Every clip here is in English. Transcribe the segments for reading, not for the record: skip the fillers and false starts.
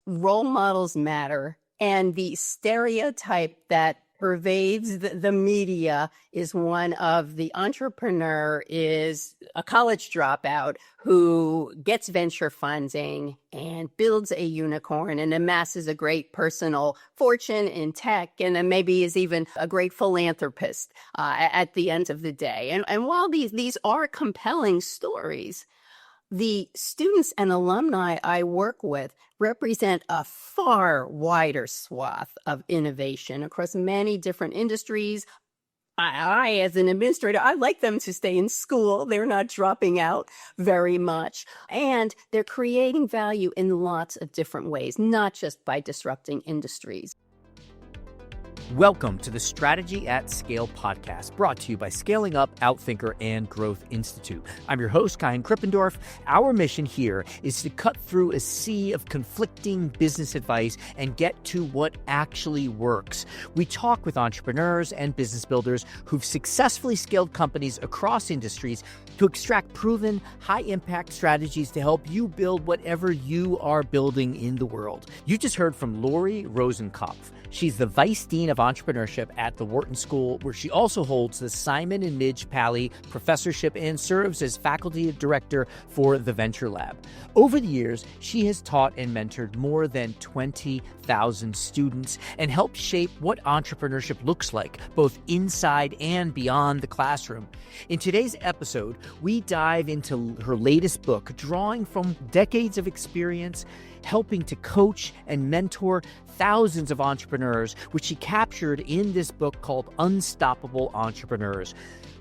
role models matter. And the stereotype that pervades the media is one of the entrepreneur is a college dropout who gets venture funding and builds a unicorn and amasses a great personal fortune in tech, and then maybe is even a great philanthropist at the end of the day. And while these are compelling stories, the students and alumni I work with represent a far wider swath of innovation across many different industries. I, as an administrator, I like them to stay in school. They're not dropping out very much. And they're creating value in lots of different ways, not just by disrupting industries. Welcome to the Strategy at Scale podcast, brought to you by Scaling Up, Outthinker, and Growth Institute. I'm your host, Kyan Krippendorf. Our mission here is to cut through a sea of conflicting business advice and get to what actually works. We talk with entrepreneurs and business builders who've successfully scaled companies across industries to extract proven, high-impact strategies to help you build whatever you are building in the world. You just heard from Lori Rosenkopf. She's the Vice Dean of Entrepreneurship at the Wharton School, where she also holds the Simon and Midge Pally Professorship and serves as Faculty Director for the Venture Lab. Over the years, she has taught and mentored more than 20,000 students and helped shape what entrepreneurship looks like, both inside and beyond the classroom. In today's episode, we dive into her latest book, drawing from decades of experience, helping to coach and mentor thousands of entrepreneurs, which she captured in this book called Unstoppable Entrepreneurs.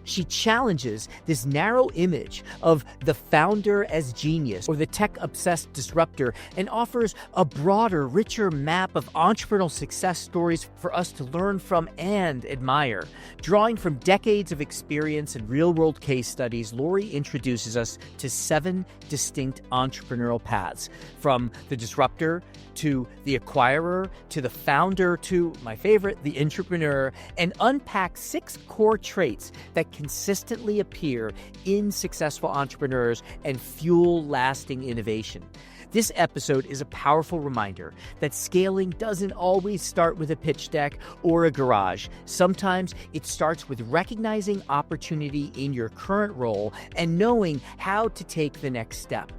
She challenges this narrow image of the founder as genius or the tech-obsessed disruptor and offers a broader, richer map of entrepreneurial success stories for us to learn from and admire. Drawing from decades of experience and real-world case studies, Lori introduces us to 7 distinct entrepreneurial paths, from the disruptor to the acquirer to the founder to, my favorite, the entrepreneur, and unpacks 6 core traits that consistently appear in successful entrepreneurs and fuel lasting innovation. This episode is a powerful reminder that scaling doesn't always start with a pitch deck or a garage. Sometimes it starts with recognizing opportunity in your current role and knowing how to take the next step.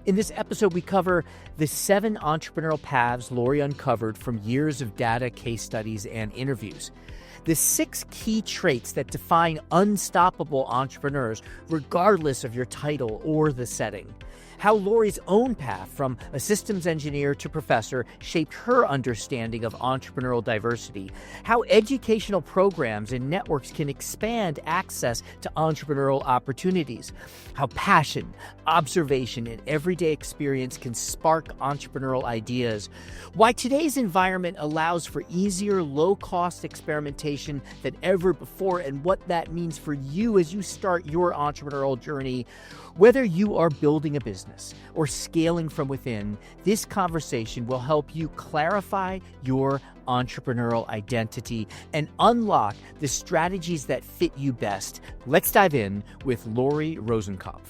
In this episode, we cover the 7 entrepreneurial paths Lori uncovered from years of data, case studies, and interviews. The 6 key traits that define unstoppable entrepreneurs, regardless of your title or the setting. How Lori's own path from a systems engineer to professor shaped her understanding of entrepreneurial diversity. How educational programs and networks can expand access to entrepreneurial opportunities. How passion, observation, and everyday experience can spark entrepreneurial ideas. Why today's environment allows for easier, low-cost experimentation than ever before, and what that means for you as you start your entrepreneurial journey. Whether you are building a business or scaling from within, this conversation will help you clarify your entrepreneurial identity and unlock the strategies that fit you best. Let's dive in with Lori Rosenkopf.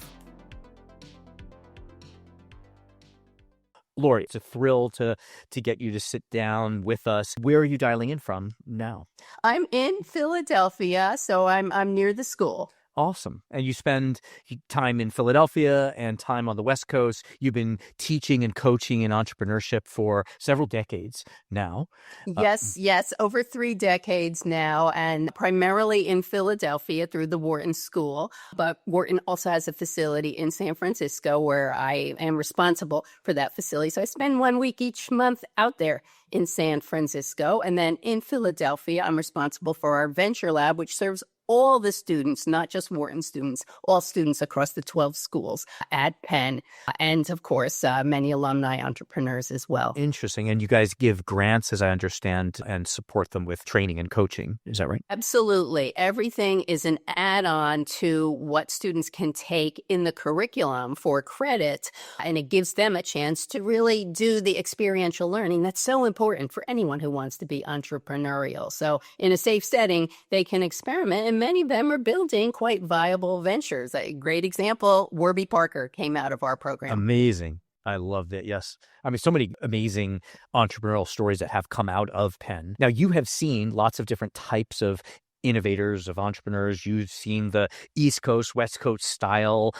Lori, it's a thrill to get you to sit down with us. Where are you dialing in from now? I'm in Philadelphia, so I'm near the school. Awesome. And you spend time in Philadelphia and time on the West Coast. You've been teaching and coaching in entrepreneurship for several decades now. Yes, over 3 decades now, and primarily in Philadelphia through the Wharton School. But Wharton also has a facility in San Francisco where I am responsible for that facility. So I spend 1 week each month out there in San Francisco. And then in Philadelphia, I'm responsible for our Venture Lab, which serves all the students, not just Wharton students, all students across the 12 schools at Penn, and of course, many alumni entrepreneurs as well. Interesting. And you guys give grants, as I understand, and support them with training and coaching. Is that right? Absolutely. Everything is an add-on to what students can take in the curriculum for credit, and it gives them a chance to really do the experiential learning that's so important for anyone who wants to be entrepreneurial. So in a safe setting, they can experiment, and many of them are building quite viable ventures. A great example, Warby Parker came out of our program. Amazing. I love that. Yes. I mean, so many amazing entrepreneurial stories that have come out of Penn. Now, you have seen lots of different types of innovators, of entrepreneurs. You've seen the East Coast, West Coast style.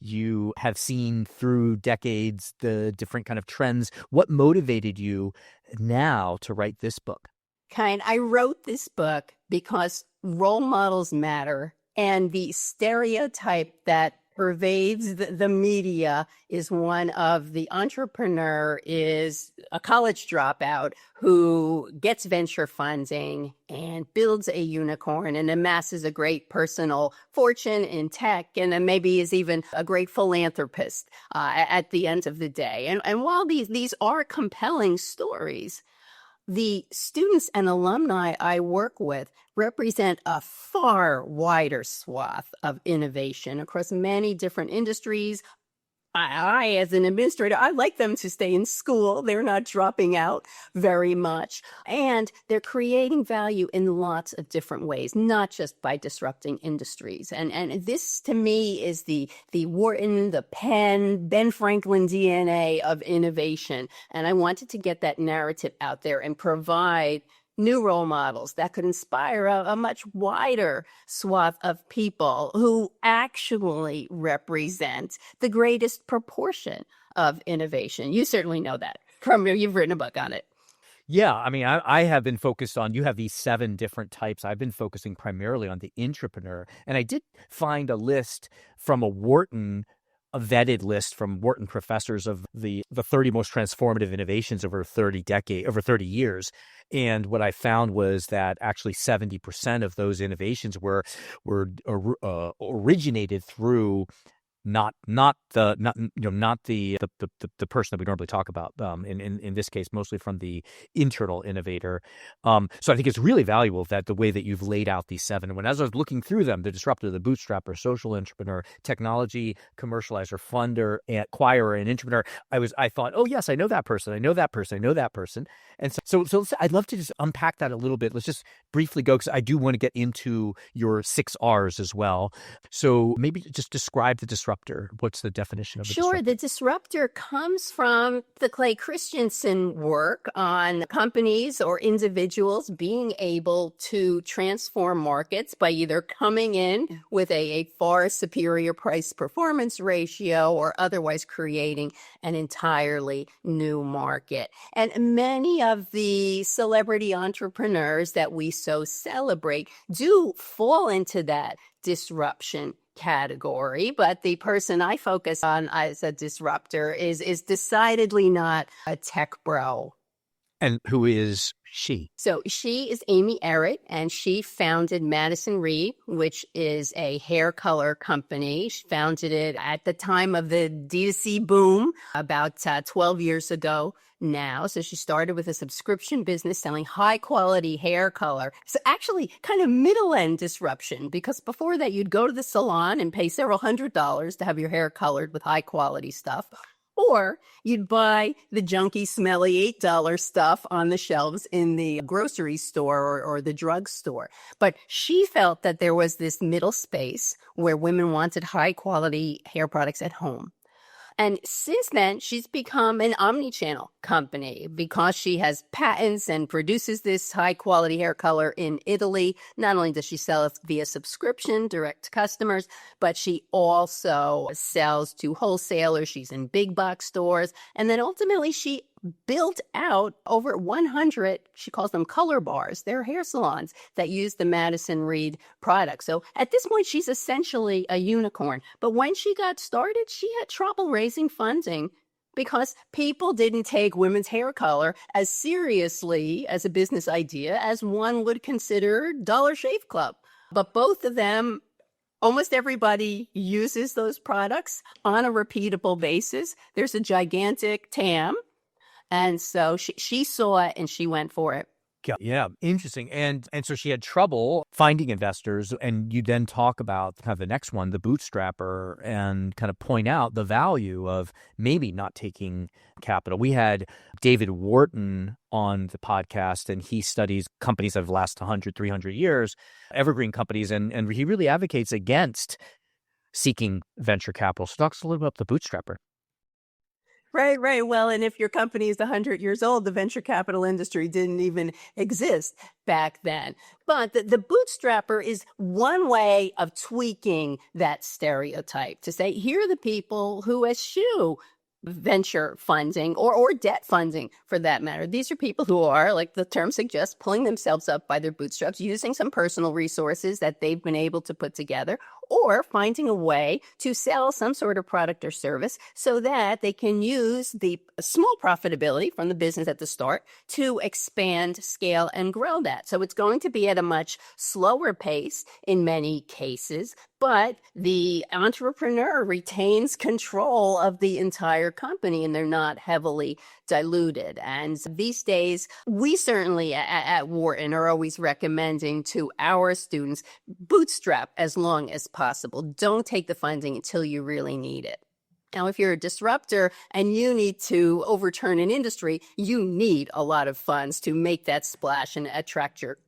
You have seen through decades the different kind of trends. What motivated you now to write this book? I wrote this book because role models matter, and the stereotype that pervades the media is one of the entrepreneur is a college dropout who gets venture funding and builds a unicorn and amasses a great personal fortune in tech, and then maybe is even a great philanthropist at the end of the day. And while these are compelling stories, the students and alumni I work with represent a far wider swath of innovation across many different industries. I, as an administrator, I like them to stay in school. They're not dropping out very much. And they're creating value in lots of different ways, not just by disrupting industries. And this, to me, is the Wharton, the Penn, Ben Franklin DNA of innovation. And I wanted to get that narrative out there and provide new role models that could inspire a much wider swath of people who actually represent the greatest proportion of innovation. You certainly know that you've written a book on it. Yeah, I mean, I have been focused on, you have these 7 different types. I've been focusing primarily on the entrepreneur. And I did find a list from a vetted list from Wharton professors of the 30 most transformative innovations over 30 years. And what I found was that actually 70% of those innovations were originated through not the person that we normally talk about. In this case, mostly from the internal innovator. So I think it's really valuable that the way that you've laid out these 7. When as I was looking through them, the disruptor, the bootstrapper, social entrepreneur, technology commercializer, funder, acquirer, and entrepreneur, I thought, oh yes, I know that person. I know that person. I know that person. And so I'd love to just unpack that a little bit. Let's just briefly go, because I do want to get into your 6 R's as well. So maybe just describe the disruptor. What's the definition of a disruptor? Sure. The disruptor comes from the Clay Christensen work on companies or individuals being able to transform markets by either coming in with a far superior price performance ratio or otherwise creating an entirely new market. And many of the celebrity entrepreneurs that we so celebrate do fall into that disruption category, but the person I focus on as a disruptor is decidedly not a tech bro. And who is she? So she is Amy Errett, and she founded Madison Reed, which is a hair color company. She founded it at the time of the D2C boom about 12 years ago now. So she started with a subscription business selling high quality hair color. So actually kind of middle end disruption, because before that you'd go to the salon and pay several $100s to have your hair colored with high quality stuff. Or you'd buy the junky, smelly $8 stuff on the shelves in the grocery store or the drugstore. But she felt that there was this middle space where women wanted high quality hair products at home. And since then, she's become an omni-channel company because she has patents and produces this high-quality hair color in Italy. Not only does she sell it via subscription direct to customers, but she also sells to wholesalers. She's in big box stores. And then ultimately, she built out over 100, she calls them color bars. They're hair salons that use the Madison Reed product. So at this point, she's essentially a unicorn. But when she got started, she had trouble raising funding because people didn't take women's hair color as seriously as a business idea as one would consider Dollar Shave Club. But both of them, almost everybody uses those products on a repeatable basis. There's a gigantic TAM. And so she saw it and she went for it. Yeah, interesting. And so she had trouble finding investors, and you then talk about kind of the next one, the bootstrapper, and kind of point out the value of maybe not taking capital. We had David Wharton on the podcast, and he studies companies that have lasted 100, 300 years, evergreen companies, and he really advocates against seeking venture capital. So talk a little bit about the bootstrapper. Right, right. Well, and if your company is 100 years old, the venture capital industry didn't even exist back then. But the bootstrapper is one way of tweaking that stereotype to say, here are the people who eschew venture funding or debt funding for that matter. These are people who are, like the term suggests, pulling themselves up by their bootstraps, using some personal resources that they've been able to put together, or finding a way to sell some sort of product or service so that they can use the small profitability from the business at the start to expand, scale, and grow that. So it's going to be at a much slower pace in many cases, but the entrepreneur retains control of the entire company and they're not heavily diluted. And these days, we certainly at Wharton are always recommending to our students, bootstrap as long as possible. Don't take the funding until you really need it. Now, if you're a disruptor and you need to overturn an industry, you need a lot of funds to make that splash and attract your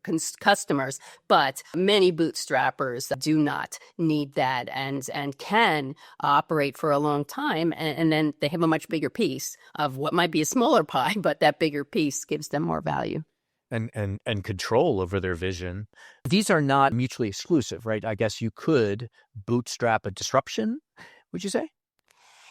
customers. But many bootstrappers do not need that and can operate for a long time. And then they have a much bigger piece of what might be a smaller pie, but that bigger piece gives them more value. And control over their vision. These are not mutually exclusive, right? I guess you could bootstrap a disruption, would you say?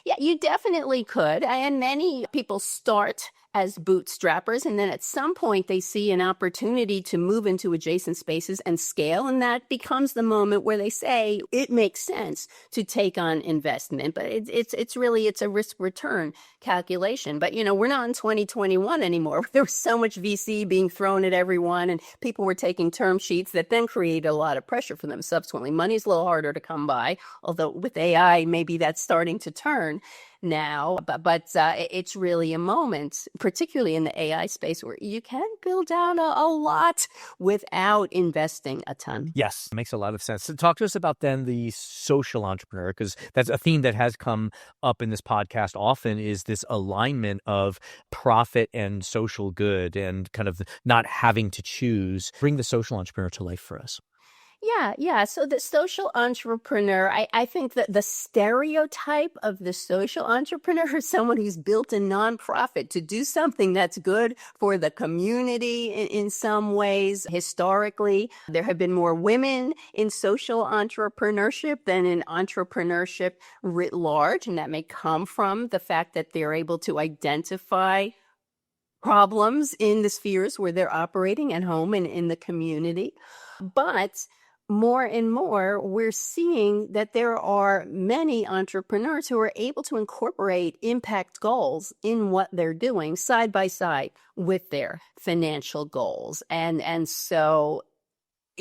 Yeah, you definitely could. And many people start as bootstrappers, and then at some point they see an opportunity to move into adjacent spaces and scale. And that becomes the moment where they say it makes sense to take on investment. But it's really a risk return calculation. But, we're not in 2021 anymore. There was so much VC being thrown at everyone, and people were taking term sheets that then created a lot of pressure for them subsequently. Money's a little harder to come by, although with AI, maybe that's starting to turn now, but it's really a moment, particularly in the AI space, where you can build out a lot without investing a ton. Yes, makes a lot of sense. So talk to us about then the social entrepreneur, because that's a theme that has come up in this podcast often, is this alignment of profit and social good and kind of not having to choose. Bring the social entrepreneur to life for us. Yeah. So the social entrepreneur, I think that the stereotype of the social entrepreneur is someone who's built a nonprofit to do something that's good for the community in some ways. Historically, there have been more women in social entrepreneurship than in entrepreneurship writ large. And that may come from the fact that they're able to identify problems in the spheres where they're operating at home and in the community. But more and more, we're seeing that there are many entrepreneurs who are able to incorporate impact goals in what they're doing side by side with their financial goals. And so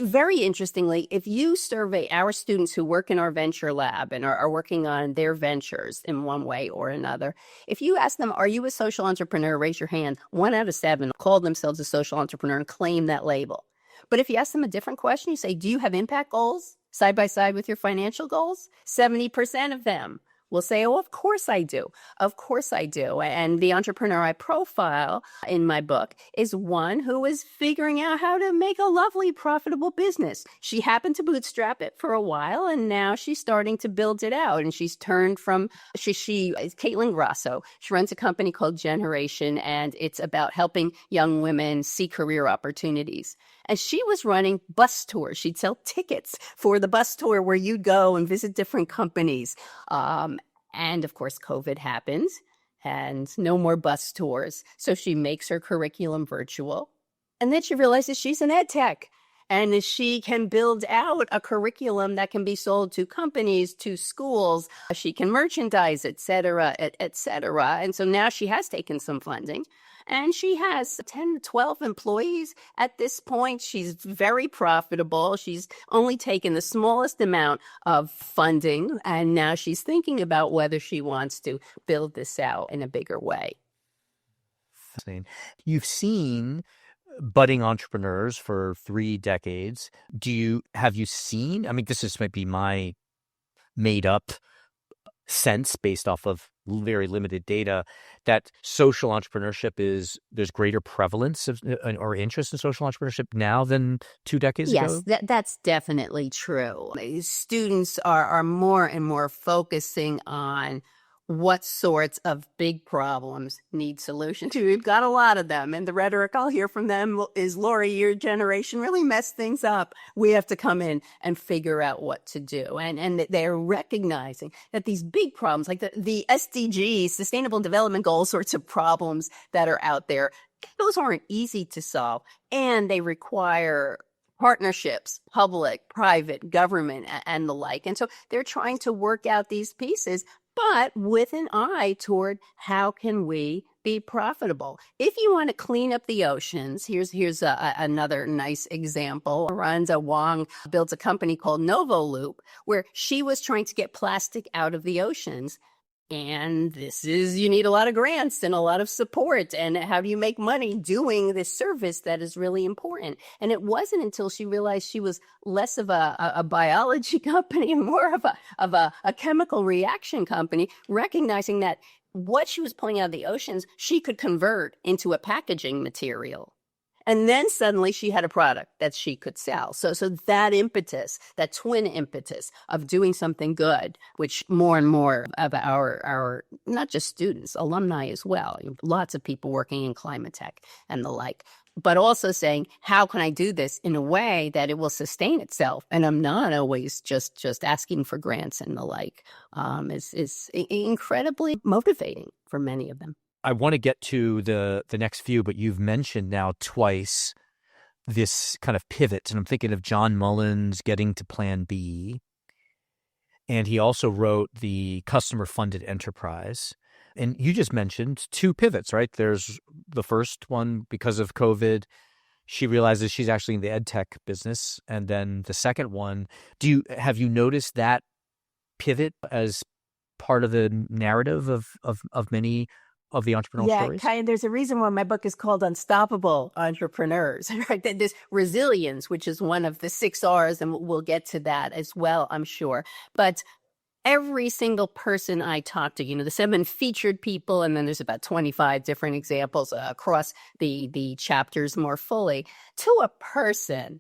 very interestingly, if you survey our students who work in our venture lab and are working on their ventures in one way or another, if you ask them, are you a social entrepreneur, raise your hand, 1 out of 7 call themselves a social entrepreneur and claim that label. But if you ask them a different question, you say, do you have impact goals side by side with your financial goals? 70% of them will say, oh, of course I do. Of course I do. And the entrepreneur I profile in my book is one who is figuring out how to make a lovely, profitable business. She happened to bootstrap it for a while, and now she's starting to build it out. And she's turned from, she is Caitlin Grasso. She runs a company called Generation, and it's about helping young women see career opportunities. And she was running bus tours. She'd sell tickets for the bus tour where you'd go and visit different companies. And of course, COVID happened and no more bus tours. So she makes her curriculum virtual. And then she realizes she's an ed tech. And she can build out a curriculum that can be sold to companies, to schools. She can merchandise, et cetera, et cetera. And so now she has taken some funding. And she has 10 to 12 employees at this point. She's very profitable. She's only taken the smallest amount of funding. And now she's thinking about whether she wants to build this out in a bigger way. You've seen budding entrepreneurs for 3 decades. Have you seen, I mean, might be my made up sense based off of very limited data, that social entrepreneurship there's greater prevalence of or interest in social entrepreneurship now than 2 decades ago? Yes, that's definitely true. Students are more and more focusing on what sorts of big problems need solutions. We've got a lot of them. And the rhetoric I'll hear from them is, Lori, your generation really messed things up. We have to come in and figure out what to do. And they're recognizing that these big problems, like the SDGs, Sustainable Development Goals sorts of problems that are out there, those aren't easy to solve. And they require partnerships, public, private, government, and the like. And so they're trying to work out these pieces, but with an eye toward how can we be profitable. If you want to clean up the oceans, here's another nice example. Aranza Wong built a company called Novoloop, where she was trying to get plastic out of the oceans. And you need a lot of grants and a lot of support. And how do you make money doing this service that is really important? And it wasn't until she realized she was less of a biology company and more of a chemical reaction company, recognizing that what she was pulling out of the oceans, she could convert into a packaging material. And then suddenly she had a product that she could sell. So that impetus, that twin impetus of doing something good, which more and more of our not just students, alumni as well, lots of people working in climate tech and the like, but also saying, how can I do this in a way that it will sustain itself? And I'm not always just asking for grants and the like, is incredibly motivating for many of them. I want to get to the next few, but you've mentioned now twice this kind of pivot. And I'm thinking of John Mullins getting to Plan B. And he also wrote the Customer-Funded Enterprise. And you just mentioned two pivots, right? There's the first one, because of COVID, she realizes she's actually in the ed tech business. And then the second one, have you noticed that pivot as part of the narrative of many of the entrepreneurial stories? Yeah, there's a reason why my book is called Unstoppable Entrepreneurs, right? This resilience, which is one of the 6 R's, and we'll get to that as well, I'm sure. But every single person I talk to, the 7 featured people, and then there's about 25 different examples across the chapters more fully, to a person,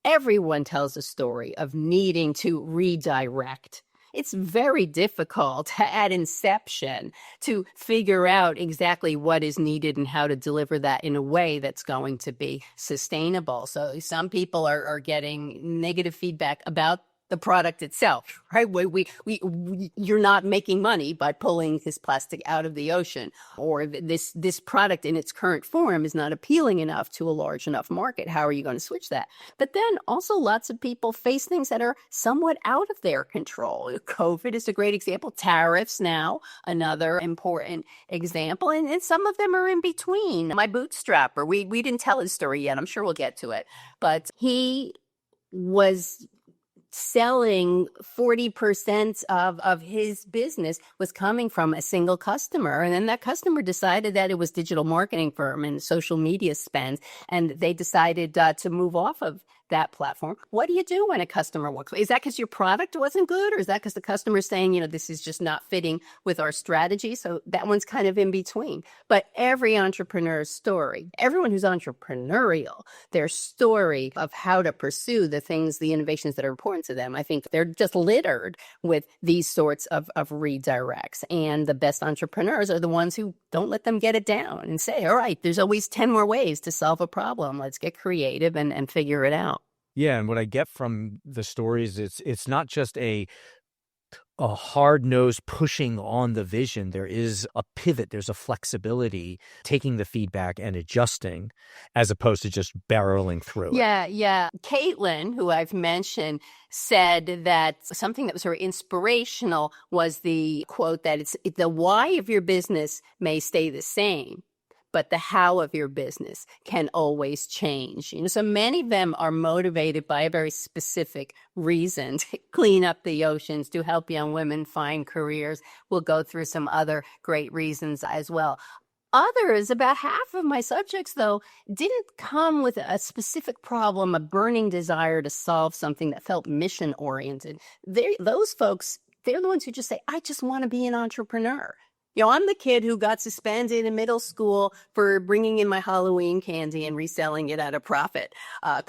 everyone tells a story of needing to redirect. It's very difficult at inception to figure out exactly what is needed and how to deliver that in a way that's going to be sustainable. So some people are getting negative feedback about the product itself, right? You're not making money by pulling this plastic out of the ocean, or this product in its current form is not appealing enough to a large enough market. How are you going to switch that? But then also lots of people face things that are somewhat out of their control. COVID is a great example. Tariffs now, another important example. And some of them are in between. My bootstrapper, we didn't tell his story yet. I'm sure we'll get to it. But he was selling 40% of his business was coming from a single customer. And then that customer decided that it was digital marketing firm and social media spend. And they decided to move off of that platform. What do you do when a customer walks away? Is that because your product wasn't good? Or is that because the customer is saying, this is just not fitting with our strategy? So that one's kind of in between. But every entrepreneur's story, everyone who's entrepreneurial, their story of how to pursue the things, the innovations that are important to them, I think they're just littered with these sorts of redirects. And the best entrepreneurs are the ones who don't let them get it down and say, all right, there's always 10 more ways to solve a problem. Let's get creative and figure it out. Yeah, and what I get from the stories, it's not just a hard-nosed pushing on the vision. There is a pivot. There's a flexibility, taking the feedback and adjusting, as opposed to just barreling through it. Yeah. Caitlin, who I've mentioned, said that something that was very inspirational was the quote that the why of your business may stay the same, but the how of your business can always change. So many of them are motivated by a very specific reason: to clean up the oceans, to help young women find careers. We'll go through some other great reasons as well. Others, about half of my subjects, though, didn't come with a specific problem, a burning desire to solve something that felt mission-oriented. Those folks, they're the ones who just say, I just want to be an entrepreneur. I'm the kid who got suspended in middle school for bringing in my Halloween candy and reselling it at a profit. I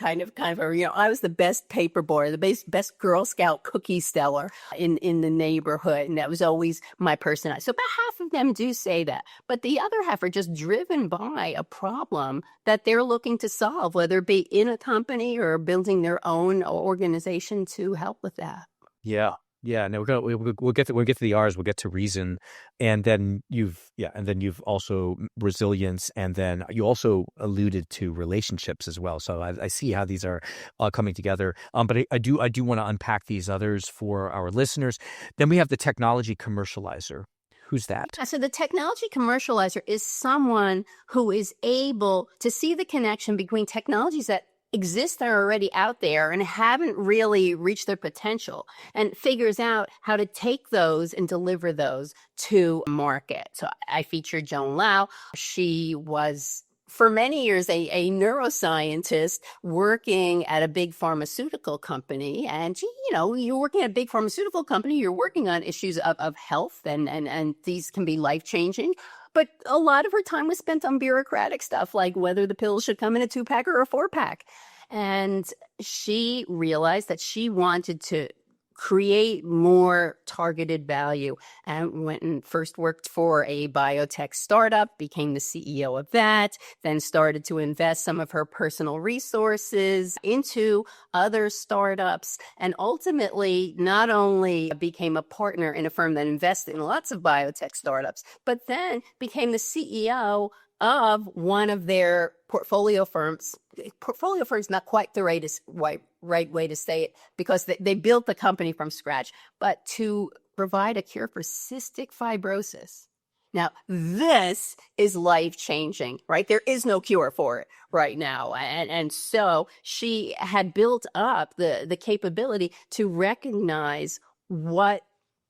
was the best paper boy, the best Girl Scout cookie seller in the neighborhood. And that was always my personality. So about half of them do say that. But the other half are just driven by a problem that they're looking to solve, whether it be in a company or building their own organization to help with that. Yeah. Yeah, no, we'll get to the R's, we'll get to reason, and then you've also resilience, and then you also alluded to relationships as well. So I see how these are coming together. But I do want to unpack these others for our listeners. Then we have the technology commercializer. Who's that? So the technology commercializer is someone who is able to see the connection between technologies that exist that are already out there and haven't really reached their potential, and figures out how to take those and deliver those to market. So I featured Joan Lau. She was for many years a neuroscientist working at a big pharmaceutical company. And you're working at a big pharmaceutical company, you're working on issues of health, and these can be life-changing. But a lot of her time was spent on bureaucratic stuff, like whether the pills should come in a 2-pack or a 4-pack. And she realized that she wanted to create more targeted value, and went and first worked for a biotech startup, became the CEO of that, then started to invest some of her personal resources into other startups, and ultimately not only became a partner in a firm that invested in lots of biotech startups, but then became the CEO of one of their portfolio firms. Portfolio firm is not quite the right way to say it, because they built the company from scratch, but to provide a cure for cystic fibrosis. Now, this is life-changing, right? There is no cure for it right now. And so she had built up the capability to recognize what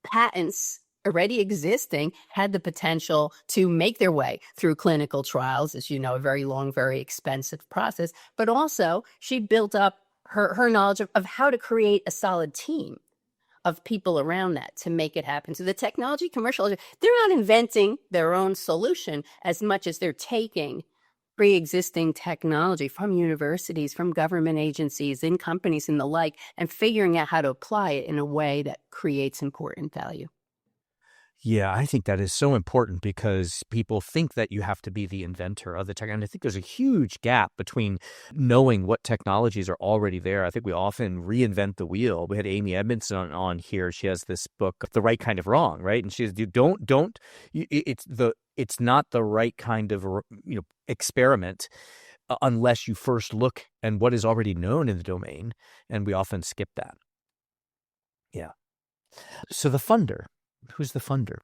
patents already existing had the potential to make their way through clinical trials, as you know, a very long, very expensive process. But also, she built up her knowledge of how to create a solid team of people around that to make it happen. So the technology commercializers, they're not inventing their own solution as much as they're taking pre-existing technology from universities, from government agencies, in companies and the like, and figuring out how to apply it in a way that creates important value. Yeah, I think that is so important, because people think that you have to be the inventor of the tech. And I think there's a huge gap between knowing what technologies are already there. I think we often reinvent the wheel. We had Amy Edmondson on here. She has this book, The Right Kind of Wrong, right? And she says, it's not the right kind of experiment unless you first look at what is already known in the domain. And we often skip that. Yeah. So the funder. Who's the funder?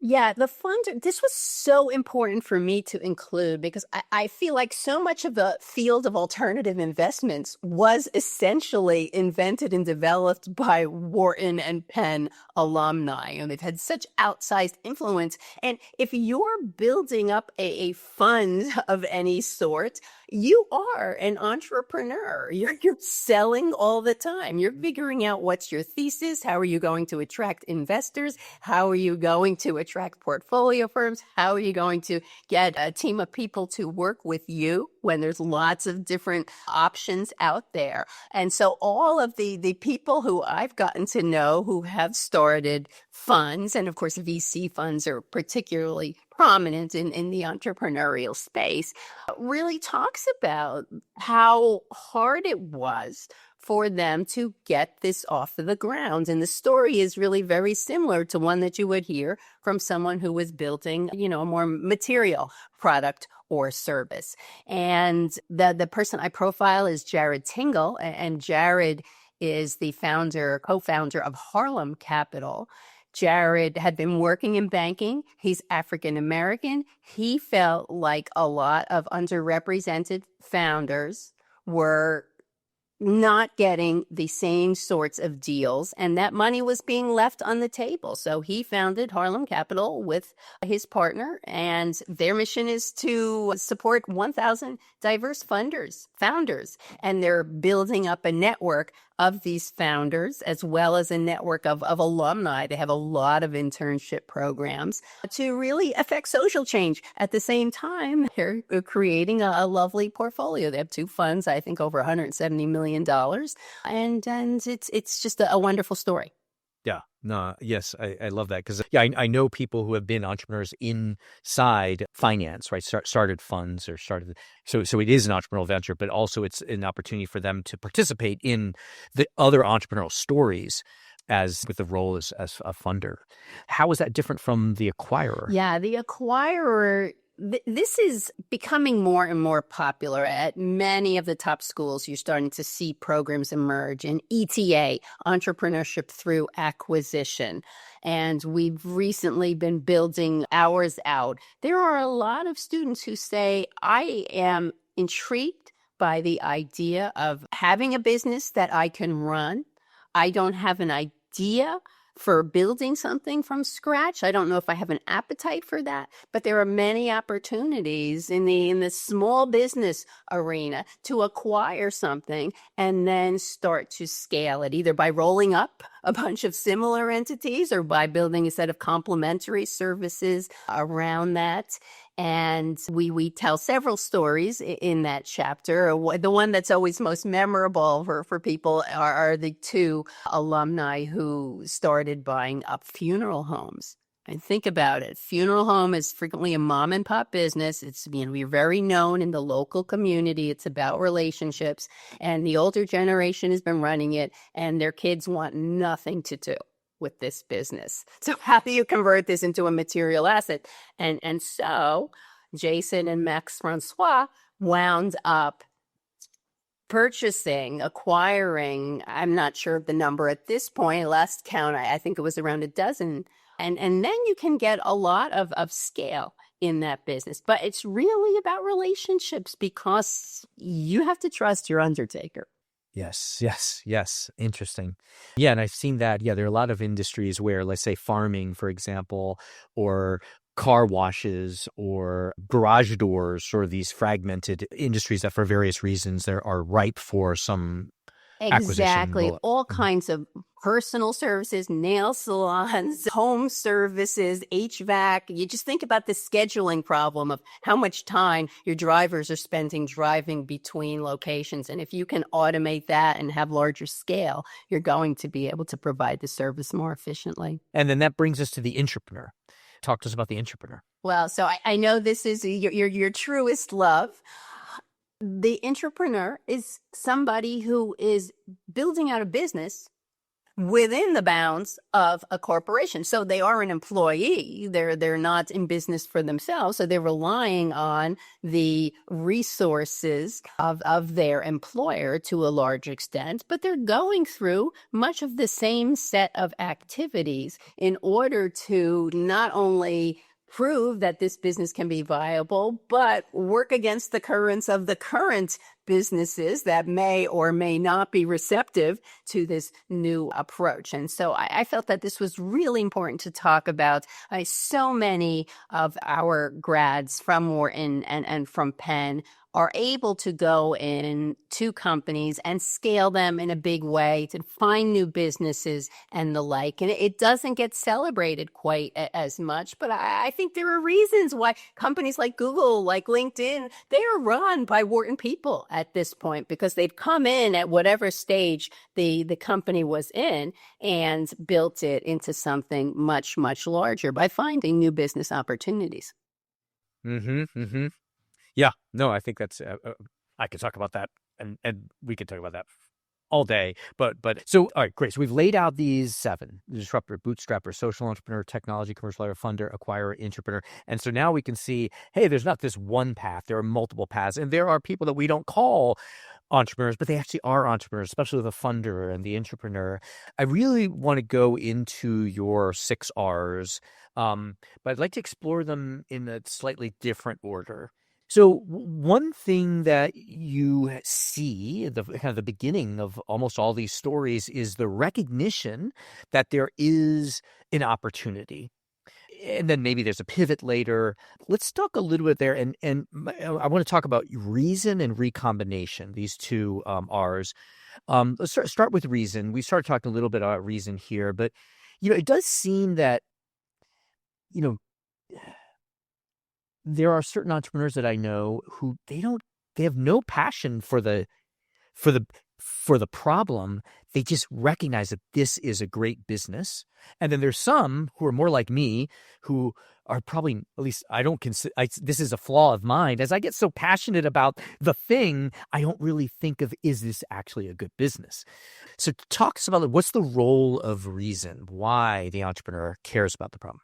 Yeah, the funder, this was so important for me to include, because I feel like so much of the field of alternative investments was essentially invented and developed by Wharton and Penn alumni. And they've had such outsized influence. And if you're building up a fund of any sort, you are an entrepreneur. You're selling all the time. You're figuring out what's your thesis. How are you going to attract investors? How are you going to attract portfolio firms? How are you going to get a team of people to work with you when there's lots of different options out there? And so all of the people who I've gotten to know who have started funds, and of course VC funds are particularly prominent in the entrepreneurial space, really talks about how hard it was for them to get this off of the ground. And the story is really very similar to one that you would hear from someone who was building, a more material product or service. And the person I profile is Jared Tingle, and Jared is the co-founder of Harlem Capital. Jared had been working in banking. He's African American. He felt like a lot of underrepresented founders were not getting the same sorts of deals, and that money was being left on the table. So he founded Harlem Capital with his partner, and their mission is to support 1,000 diverse founders, and they're building up a network of these founders as well as a network of alumni. They have a lot of internship programs to really affect social change. At the same time, they're creating a lovely portfolio. They have 2 funds, I think over $170 million. And it's just a wonderful story. Yeah, no, yes, I love that because I know people who have been entrepreneurs inside finance, right? Started funds or started, so it is an entrepreneurial venture, but also it's an opportunity for them to participate in the other entrepreneurial stories as with the role as a funder. How is that different from the acquirer? Yeah, the acquirer. This is becoming more and more popular at many of the top schools. You're starting to see programs emerge in ETA, entrepreneurship through acquisition. And we've recently been building ours out. There are a lot of students who say, I am intrigued by the idea of having a business that I can run. I don't have an idea for building something from scratch. I don't know if I have an appetite for that, but there are many opportunities in the small business arena to acquire something and then start to scale it, either by rolling up a bunch of similar entities or by building a set of complementary services around that. And we tell several stories in that chapter. The one that's always most memorable for people are the 2 alumni who started buying up funeral homes. And think about it. Funeral home is frequently a mom and pop business. It's, we're very known in the local community. It's about relationships. And the older generation has been running it, and their kids want nothing to do with this business. So how do you convert this into a material asset? And so Jason and Max Francois wound up acquiring, I'm not sure of the number at this point, last count, I think it was around a dozen. And then you can get a lot of scale in that business. But it's really about relationships because you have to trust your undertaker. Yes. Interesting. Yeah, and I've seen that. Yeah, there are a lot of industries where, let's say farming, for example, or car washes or garage doors, or these fragmented industries that for various reasons there are ripe for some Exactly. acquisition. All kinds of personal services, nail salons, home services, HVAC. You just think about the scheduling problem of how much time your drivers are spending driving between locations. And if you can automate that and have larger scale, you're going to be able to provide the service more efficiently. And then that brings us to the entrepreneur. Talk to us about the entrepreneur. Well, so I know this is your truest love. The entrepreneur is somebody who is building out a business within the bounds of a corporation. So they are an employee. They're not in business for themselves. So they're relying on the resources of their employer to a large extent, but they're going through much of the same set of activities in order to not only prove that this business can be viable, but work against the currents of the current businesses that may or may not be receptive to this new approach. And so I felt that this was really important to talk about. So many of our grads from Wharton and from Penn are able to go into companies and scale them in a big way to find new businesses and the like. And it doesn't get celebrated quite as much, but I think there are reasons why companies like Google, like LinkedIn, they are run by Wharton people at this point because they've come in at whatever stage the company was in and built it into something much, much larger by finding new business opportunities. Yeah, no, I think that's, I could talk about that and we could talk about that all day, but so, all right, great. So we've laid out these 7: the disruptor, bootstrapper, social entrepreneur, technology, commercial funder, acquirer, entrepreneur. And so now we can see, hey, there's not this one path, there are multiple paths, and there are people that we don't call entrepreneurs, but they actually are entrepreneurs, especially the funder and the entrepreneur. I really want to go into your 6 R's, but I'd like to explore them in a slightly different order. So one thing that you see, the kind of the beginning of almost all these stories, is the recognition that there is an opportunity. And then maybe there's a pivot later. Let's talk a little bit there. I want to talk about reason and recombination, these two R's. Let's start with reason. We started talking a little bit about reason here, but, it does seem that, you know, there are certain entrepreneurs that I know who they have no passion for the problem. They just recognize that this is a great business. And then there's some who are more like me who are probably, at least I don't consider, this is a flaw of mine. As I get so passionate about the thing, I don't really think of, is this actually a good business? So talk to us about what's the role of reason, why the entrepreneur cares about the problem.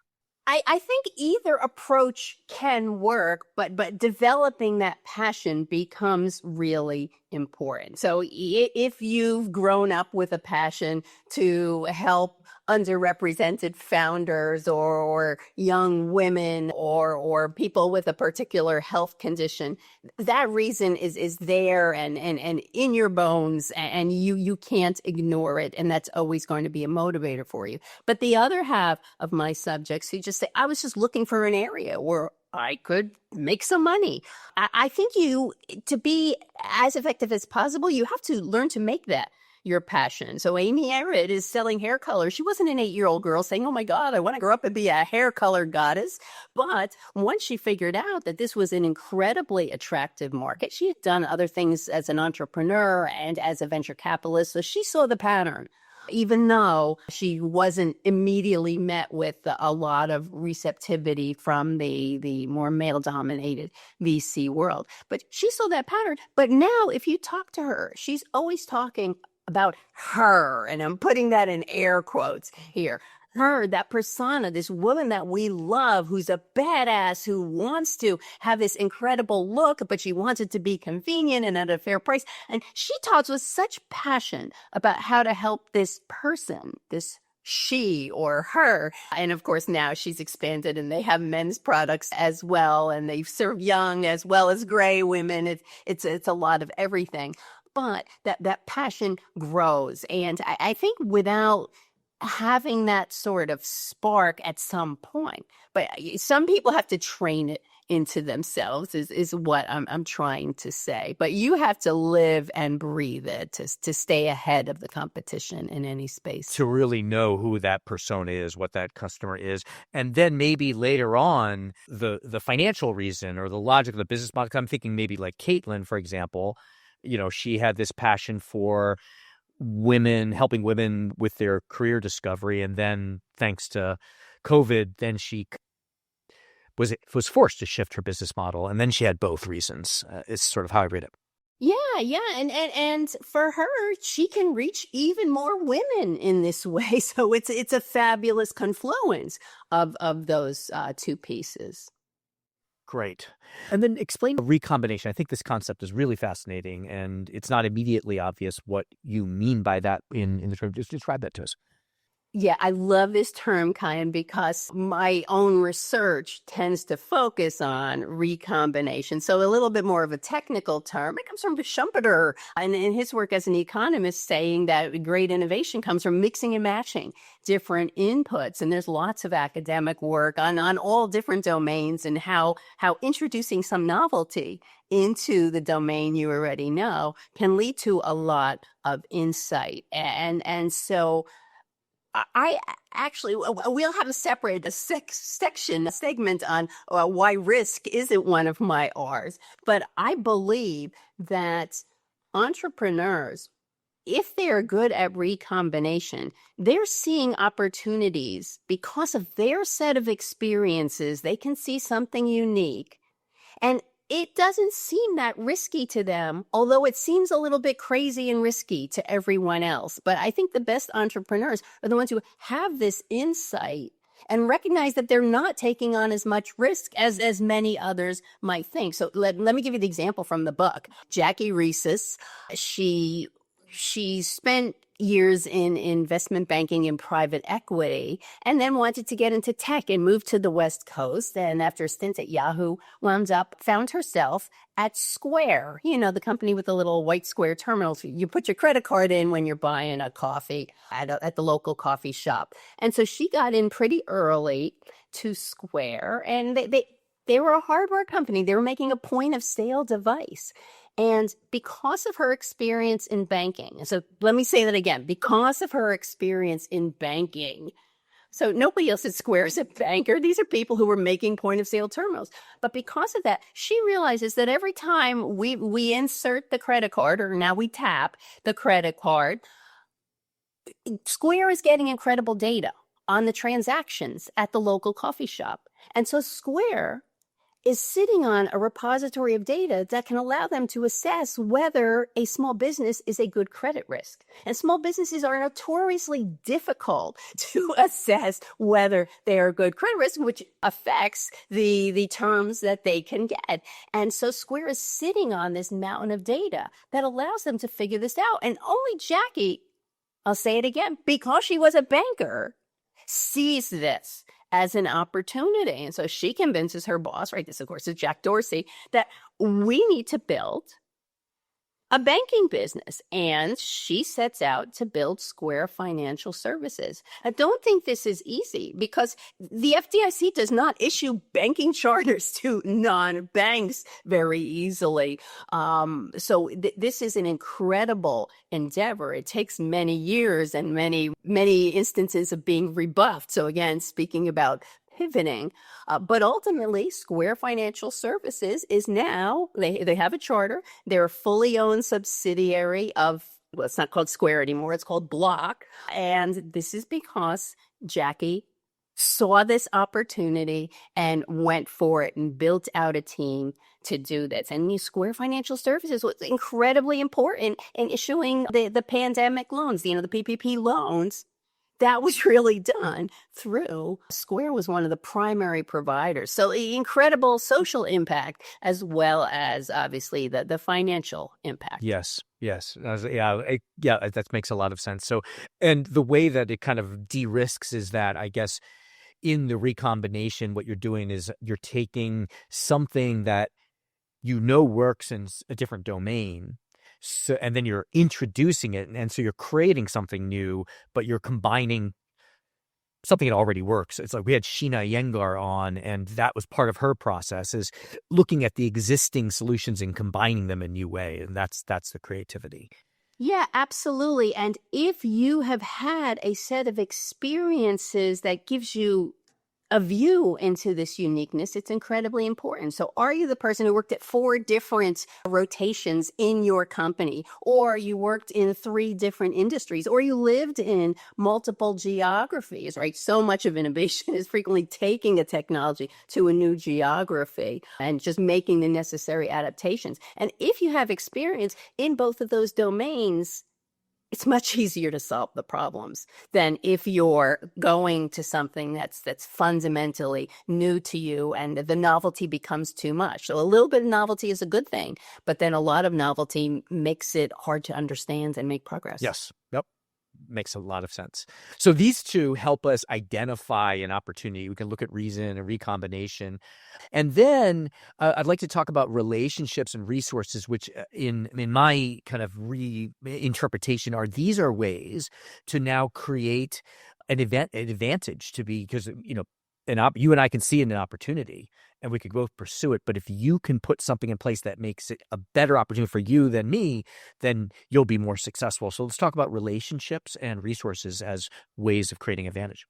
I think either approach can work, but developing that passion becomes really important. So if you've grown up with a passion to help underrepresented founders or young women or people with a particular health condition, that reason is there and in your bones, and you can't ignore it. And that's always going to be a motivator for you. But the other half of my subjects who just say, I was just looking for an area where I could make some money. I think to be as effective as possible, you have to learn to make that your passion. So Amy Errett is selling hair color. She wasn't an 8-year-old girl saying, oh my God, I want to grow up and be a hair color goddess. But once she figured out that this was an incredibly attractive market, she had done other things as an entrepreneur and as a venture capitalist. So she saw the pattern, even though she wasn't immediately met with a lot of receptivity from the more male-dominated VC world. But she saw that pattern. But now if you talk to her, she's always talking about her, and I'm putting that in air quotes here. Her, that persona, this woman that we love, who's a badass, who wants to have this incredible look, but she wants it to be convenient and at a fair price. And she talks with such passion about how to help this person, this she or her. And of course, now she's expanded and they have men's products as well. And they serve young as well as gray women. It's a lot of everything. But that passion grows. And I think without having that sort of spark at some point, but some people have to train it into themselves is what I'm trying to say. But you have to live and breathe it to stay ahead of the competition in any space. To really know who that persona is, what that customer is. And then maybe later on, the financial reason or the logic of the business model. I'm thinking maybe like Caitlin, for example. She had this passion for women, helping women with their career discovery. And then thanks to COVID, then she was forced to shift her business model. And then she had both reasons. It's sort of how I read it. Yeah. And for her, she can reach even more women in this way. So it's a fabulous confluence of those two pieces. Great. And then explain recombination. I think this concept is really fascinating, and it's not immediately obvious what you mean by that in the term. Just describe that to us. Yeah, I love this term, Kyan, because my own research tends to focus on recombination. So a little bit more of a technical term. It comes from Schumpeter and in his work as an economist, saying that great innovation comes from mixing and matching different inputs. And there's lots of academic work on all different domains and how introducing some novelty into the domain you already know can lead to a lot of insight. And so I actually, we'll have a separate segment on why risk isn't one of my R's. But I believe that entrepreneurs, if they're good at recombination, they're seeing opportunities because of their set of experiences. They can see something unique. And it doesn't seem that risky to them, although it seems a little bit crazy and risky to everyone else. But I think the best entrepreneurs are the ones who have this insight and recognize that they're not taking on as much risk as many others might think. So let me give you the example from the book. Jackie Reeses, she spent years in investment banking and private equity, and then wanted to get into tech and moved to the West Coast. And after a stint at Yahoo, found herself at Square, the company with the little white square terminals. You put your credit card in when you're buying a coffee at the local coffee shop. And so she got in pretty early to Square, and they were a hardware company. They were making a point of sale device. And because of her experience in banking, so let me say that again, because of her experience in banking, so nobody else at Square is a banker. These are people who were making point of sale terminals. But because of that, she realizes that every time we insert the credit card, or now we tap the credit card, Square is getting incredible data on the transactions at the local coffee shop. And so Square is sitting on a repository of data that can allow them to assess whether a small business is a good credit risk. And small businesses are notoriously difficult to assess whether they are a good credit risk, which affects the terms that they can get. And so Square is sitting on this mountain of data that allows them to figure this out. And only Jackie, I'll say it again, because she was a banker, sees this as an opportunity. And so she convinces her boss, right, this of course is Jack Dorsey, that we need to build a banking business. And she sets out to build Square Financial Services. I don't think this is easy because the FDIC does not issue banking charters to non-banks very easily. So this is an incredible endeavor. It takes many years and many, many instances of being rebuffed. So again, speaking about pivoting, but ultimately Square Financial Services is now, they have a charter. They're a fully owned subsidiary of, well, it's not called Square anymore. It's called Block. And this is because Jackie saw this opportunity and went for it and built out a team to do this. And Square Financial Services was incredibly important in issuing the pandemic loans, the PPP loans. That was really done through Square was one of the primary providers. So incredible social impact as well as obviously the financial impact. Yes. That makes a lot of sense. So, and the way that it kind of de-risks is that, I guess, in the recombination, what you're doing is you're taking something that works in a different domain. So, and then you're introducing it. And so you're creating something new, but you're combining something that already works. It's like we had Sheena Iyengar on, and that was part of her process, is looking at the existing solutions and combining them in a new way. And that's the creativity. Yeah, absolutely. And if you have had a set of experiences that gives you a view into this uniqueness, it's incredibly important. So are you the person who worked at 4 different rotations in your company, or you worked in 3 different industries, or you lived in multiple geographies, right? So much of innovation is frequently taking a technology to a new geography and just making the necessary adaptations. And if you have experience in both of those domains, it's much easier to solve the problems than if you're going to something that's fundamentally new to you and the novelty becomes too much. So a little bit of novelty is a good thing, but then a lot of novelty makes it hard to understand and make progress. Yes. Yep. Makes a lot of sense. So these two help us identify an opportunity. We can look at reason and recombination. And then I'd like to talk about relationships and resources, which in my kind of reinterpretation these are ways to now create an advantage to be, because, you and I can see an opportunity and we could both pursue it. But if you can put something in place that makes it a better opportunity for you than me, then you'll be more successful. So let's talk about relationships and resources as ways of creating advantage.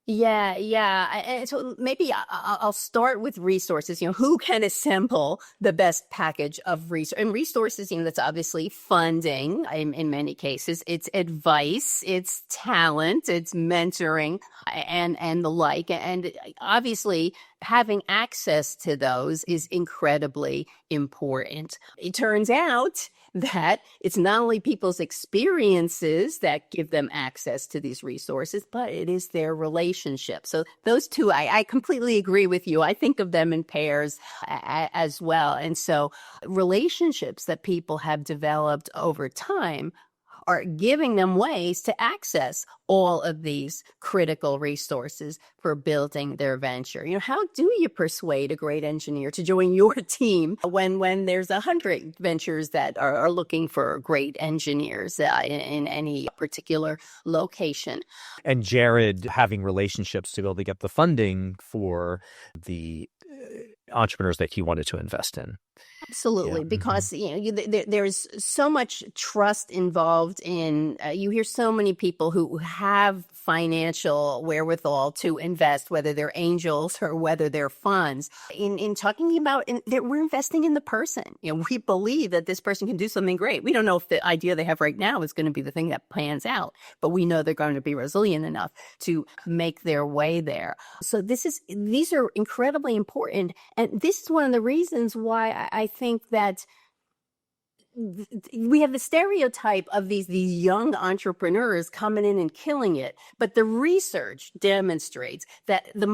Yeah. And so maybe I'll start with resources. Who can assemble the best package of resources? And resources, that's obviously funding in many cases. It's advice, it's talent, it's mentoring, and the like. And obviously, having access to those is incredibly important. It turns out that it's not only people's experiences that give them access to these resources, but it is their relationships. So those two, I completely agree with you. I think of them in pairs as well. And so relationships that people have developed over time are giving them ways to access all of these critical resources for building their venture. How do you persuade a great engineer to join your team when there's 100 ventures that are looking for great engineers in any particular location? And Jared having relationships to be able to get the funding for the entrepreneurs that he wanted to invest in. Absolutely, Yeah. because there's so much trust involved in. You hear so many people who have financial wherewithal to invest, whether they're angels or whether they're funds. In talking about that, we're investing in the person. We believe that this person can do something great. We don't know if the idea they have right now is going to be the thing that pans out, but we know they're going to be resilient enough to make their way there. So these are incredibly important, and this is one of the reasons why I think that we have the stereotype of these young entrepreneurs coming in and killing it. But the research demonstrates that the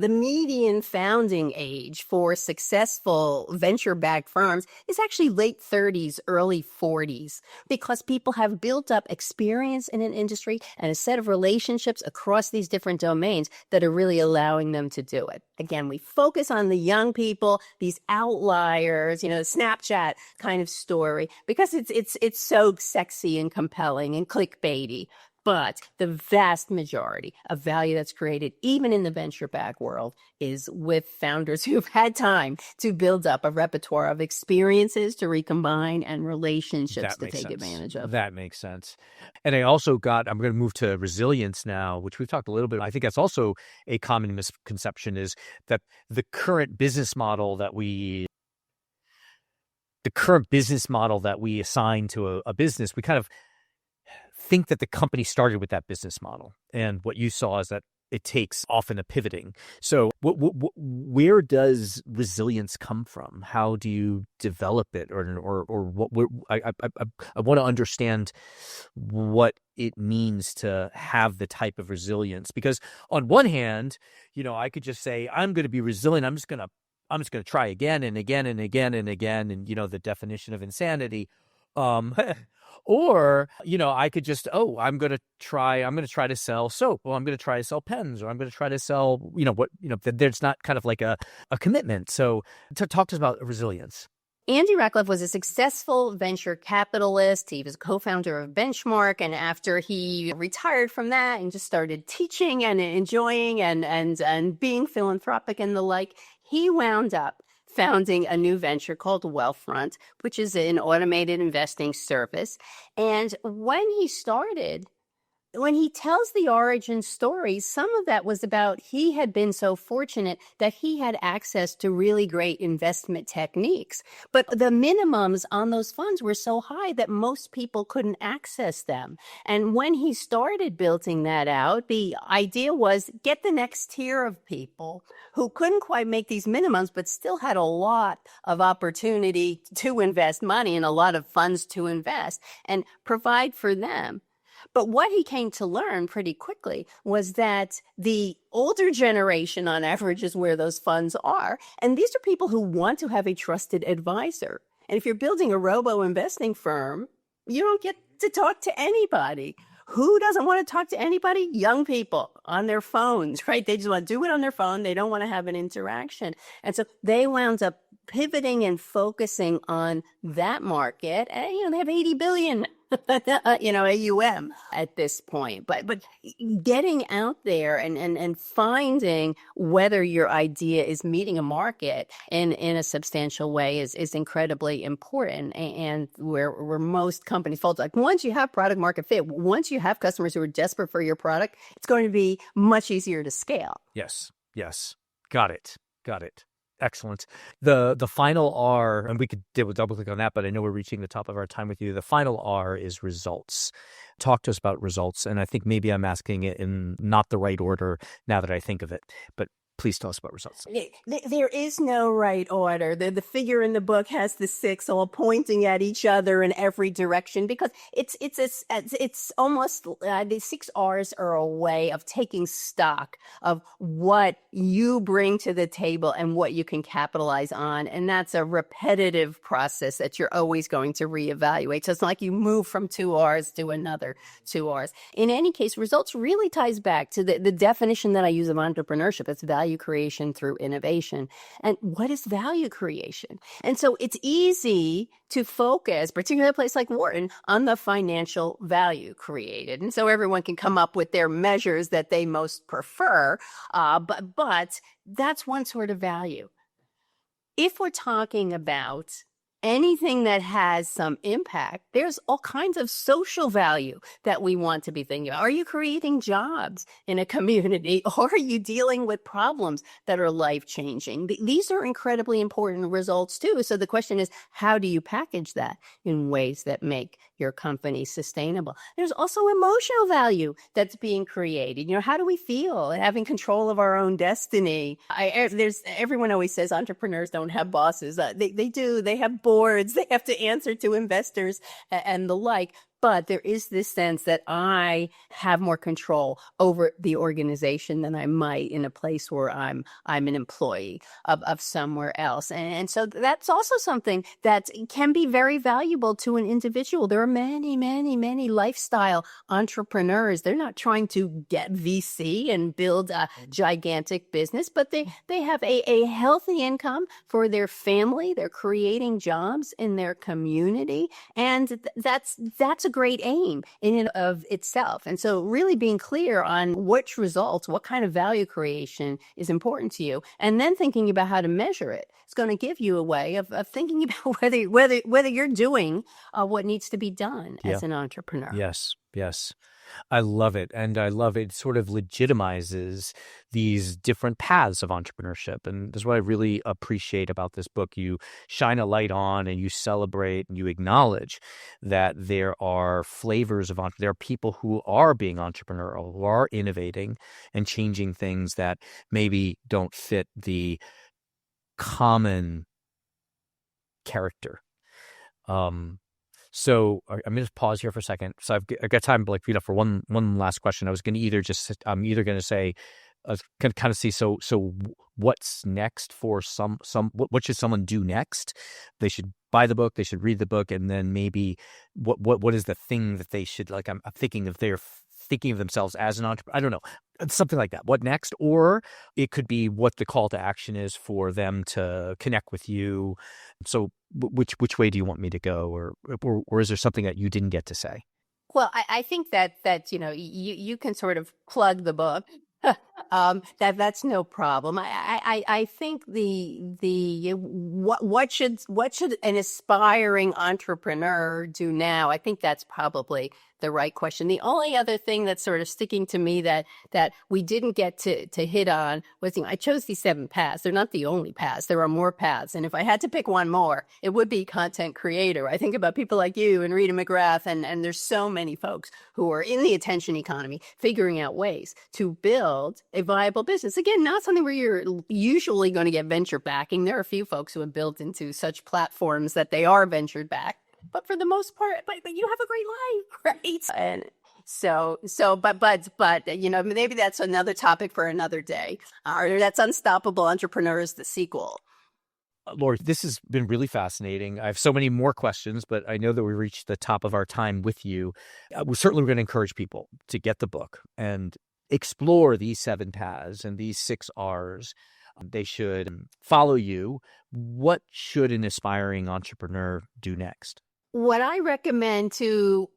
median founding age for successful venture-backed firms is actually late 30s, early 40s, because people have built up experience in an industry and a set of relationships across these different domains that are really allowing them to do it. Again, we focus on the young people, these outliers, Snapchat kind of story, because it's so sexy and compelling and clickbaity. But the vast majority of value that's created, even in the venture-backed world, is with founders who've had time to build up a repertoire of experiences to recombine and relationships to take advantage of. That makes sense. And I'm going to move to resilience now, which we've talked a little bit. I think that's also a common misconception, is that the current business model that we assign to a business, we kind of think that the company started with that business model. And what you saw is that it takes often a pivoting. So where does resilience come from? How do you develop it? Or what? I want to understand what it means to have the type of resilience. Because on one hand, I could just say, I'm going to be resilient. I'm just going to try again and again and again and again. And, the definition of insanity. Or, I could just, I'm going to try to sell soap. Well, I'm going to try to sell pens, or I'm going to try to sell, there's not kind of like a commitment. So talk to us about resilience. Andy Rachleff was a successful venture capitalist. He was a co-founder of Benchmark. And after he retired from that and just started teaching and enjoying and being philanthropic and the like, he wound up founding a new venture called Wealthfront, which is an automated investing service. And when he tells the origin story, some of that was about he had been so fortunate that he had access to really great investment techniques. But the minimums on those funds were so high that most people couldn't access them. And when he started building that out, the idea was get the next tier of people who couldn't quite make these minimums, but still had a lot of opportunity to invest money and a lot of funds to invest, and provide for them. But what he came to learn pretty quickly was that the older generation, on average, is where those funds are. And these are people who want to have a trusted advisor. And if you're building a robo-investing firm, you don't get to talk to anybody. Who doesn't want to talk to anybody? Young people on their phones, right? They just want to do it on their phone. They don't want to have an interaction. And so they wound up pivoting and focusing on that market. And, they have 80 billion AUM at this point. But getting out there and finding whether your idea is meeting a market in a substantial way is incredibly important. And where most companies fall, like once you have product market fit, once you have customers who are desperate for your product, it's going to be much easier to scale. Yes. Got it. Excellent. The final R, and we could double click on that, but I know we're reaching the top of our time with you. The final R is results. Talk to us about results. And I think maybe I'm asking it in not the right order now that I think of it, but Please tell us about results. There is no right order. The figure in the book has the six all pointing at each other in every direction because it's almost the six R's are a way of taking stock of what you bring to the table and what you can capitalize on. And that's a repetitive process that you're always going to reevaluate. So it's not like you move from two R's to another two R's. In any case, results really ties back to the definition that I use of entrepreneurship. It's value creation through innovation. And what is value creation? And so it's easy to focus, particularly a place like Wharton, on the financial value created. And so everyone can come up with their measures that they most prefer. But that's one sort of value. If we're talking about anything that has some impact, there's all kinds of social value that we want to be thinking about. Are you creating jobs in a community, or are you dealing with problems that are life-changing? These are incredibly important results too. So the question is, how do you package that in ways that make your company sustainable? There's also emotional value that's being created. How do we feel having control of our own destiny? Everyone always says entrepreneurs don't have bosses. They do. They have boards. They have to answer to investors and the like. But there is this sense that I have more control over the organization than I might in a place where I'm an employee of somewhere else. And so that's also something that can be very valuable to an individual. There are many, many, many lifestyle entrepreneurs. They're not trying to get VC and build a gigantic business, but they have a healthy income for their family. They're creating jobs in their community. And that's a great aim in and of itself. And so really being clear on which results, what kind of value creation is important to you, and then thinking about how to measure it. It's going to give you a way of thinking about whether you're doing what needs to be done as an entrepreneur. Yes. I love it. And I love it sort of legitimizes these different paths of entrepreneurship. And that's what I really appreciate about this book. You shine a light on and you celebrate and you acknowledge that there are flavors of there are people who are being entrepreneurial, who are innovating and changing things that maybe don't fit the common character. So I'm going to just pause here for a second. So I've got time, for one last question. I was going to I'm either going to say, kind of see. So what's next for what should someone do next? They should buy the book. They should read the book, and then maybe what is the thing that they should like? I'm thinking if they're thinking of themselves as an entrepreneur. I don't know, something like that. What next? Or it could be what the call to action is for them to connect with you. So which way do you want me to go, or is there something that you didn't get to say? Well, I think that you can sort of plug the book. That's no problem. I think what should an aspiring entrepreneur do now? I think that's probably the right question. The only other thing that's sort of sticking to me that we didn't get to hit on was, I chose these 7 paths. They're not the only paths. There are more paths. And if I had to pick one more, it would be content creator. I think about people like you and Rita McGrath, and there's so many folks who are in the attention economy figuring out ways to build a viable business. Again, not something where you're usually going to get venture backing. There are a few folks who have built into such platforms that they are venture backed. But for the most part, but you have a great life, right? And but maybe that's another topic for another day. Or that's Unstoppable Entrepreneurs, the sequel. Lori, this has been really fascinating. I have so many more questions, but I know that we reached the top of our time with you. We're certainly going to encourage people to get the book and explore these 7 paths and these 6 R's. They should follow you. What should an aspiring entrepreneur do next? What I recommend to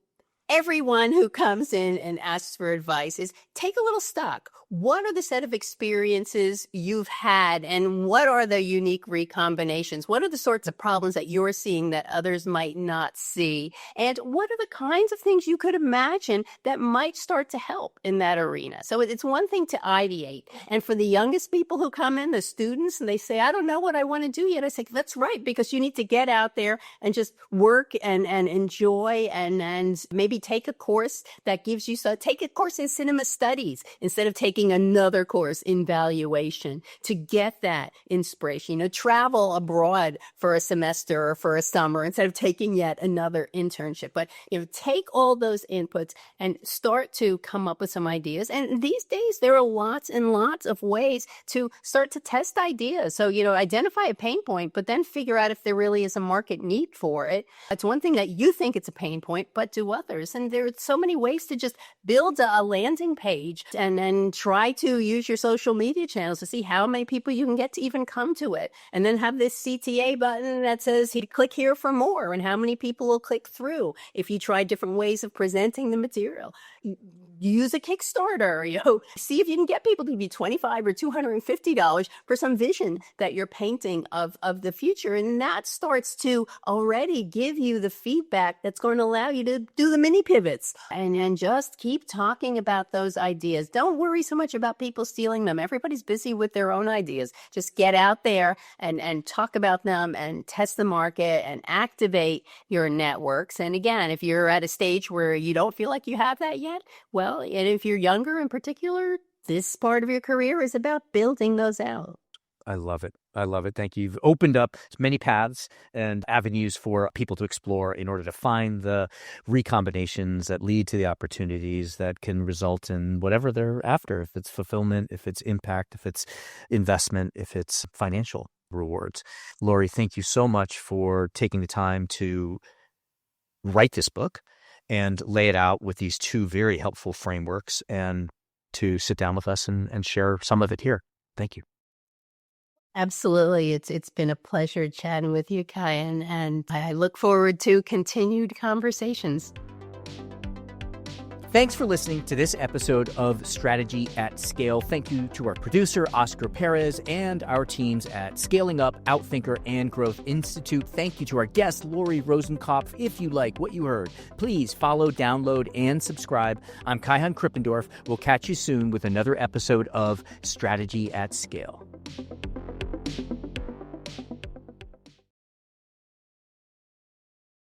everyone who comes in and asks for advice is take a little stock. What are the set of experiences you've had, and what are the unique recombinations? What are the sorts of problems that you're seeing that others might not see? And what are the kinds of things you could imagine that might start to help in that arena? So it's one thing to ideate. And for the youngest people who come in, the students, and they say, I don't know what I want to do yet. I say, that's right, because you need to get out there and just work and enjoy and maybe maybe take a course that gives you, take a course in cinema studies instead of taking another course in valuation to get that inspiration. Travel abroad for a semester or for a summer instead of taking yet another internship. But, take all those inputs and start to come up with some ideas. And these days, there are lots and lots of ways to start to test ideas. So, identify a pain point, but then figure out if there really is a market need for it. It's one thing that you think it's a pain point, but do others. And there are so many ways to just build a landing page and then try to use your social media channels to see how many people you can get to even come to it. And then have this CTA button that says, click here for more, and how many people will click through if you try different ways of presenting the material. Use a Kickstarter, see if you can get people to give you $25 or $250 for some vision that you're painting of the future. And that starts to already give you the feedback that's going to allow you to do the mini pivots and just keep talking about those ideas. Don't worry so much about people stealing them. Everybody's busy with their own ideas. Just get out there and talk about them and test the market and activate your networks. And again, if you're at a stage where you don't feel like you have that yet, well, and if you're younger in particular, this part of your career is about building those out. I love it. I love it. Thank you. You've opened up many paths and avenues for people to explore in order to find the recombinations that lead to the opportunities that can result in whatever they're after, if it's fulfillment, if it's impact, if it's investment, if it's financial rewards. Lori, thank you so much for taking the time to write this book and lay it out with these two very helpful frameworks and to sit down with us and share some of it here. Thank you. Absolutely. It's been a pleasure chatting with you, Kai, and I look forward to continued conversations. Thanks for listening to this episode of Strategy at Scale. Thank you to our producer, Oscar Perez, and our teams at Scaling Up, Outthinker, and Growth Institute. Thank you to our guest, Lori Rosenkopf. If you like what you heard, please follow, download, and subscribe. I'm Kai Krippendorf. We'll catch you soon with another episode of Strategy at Scale.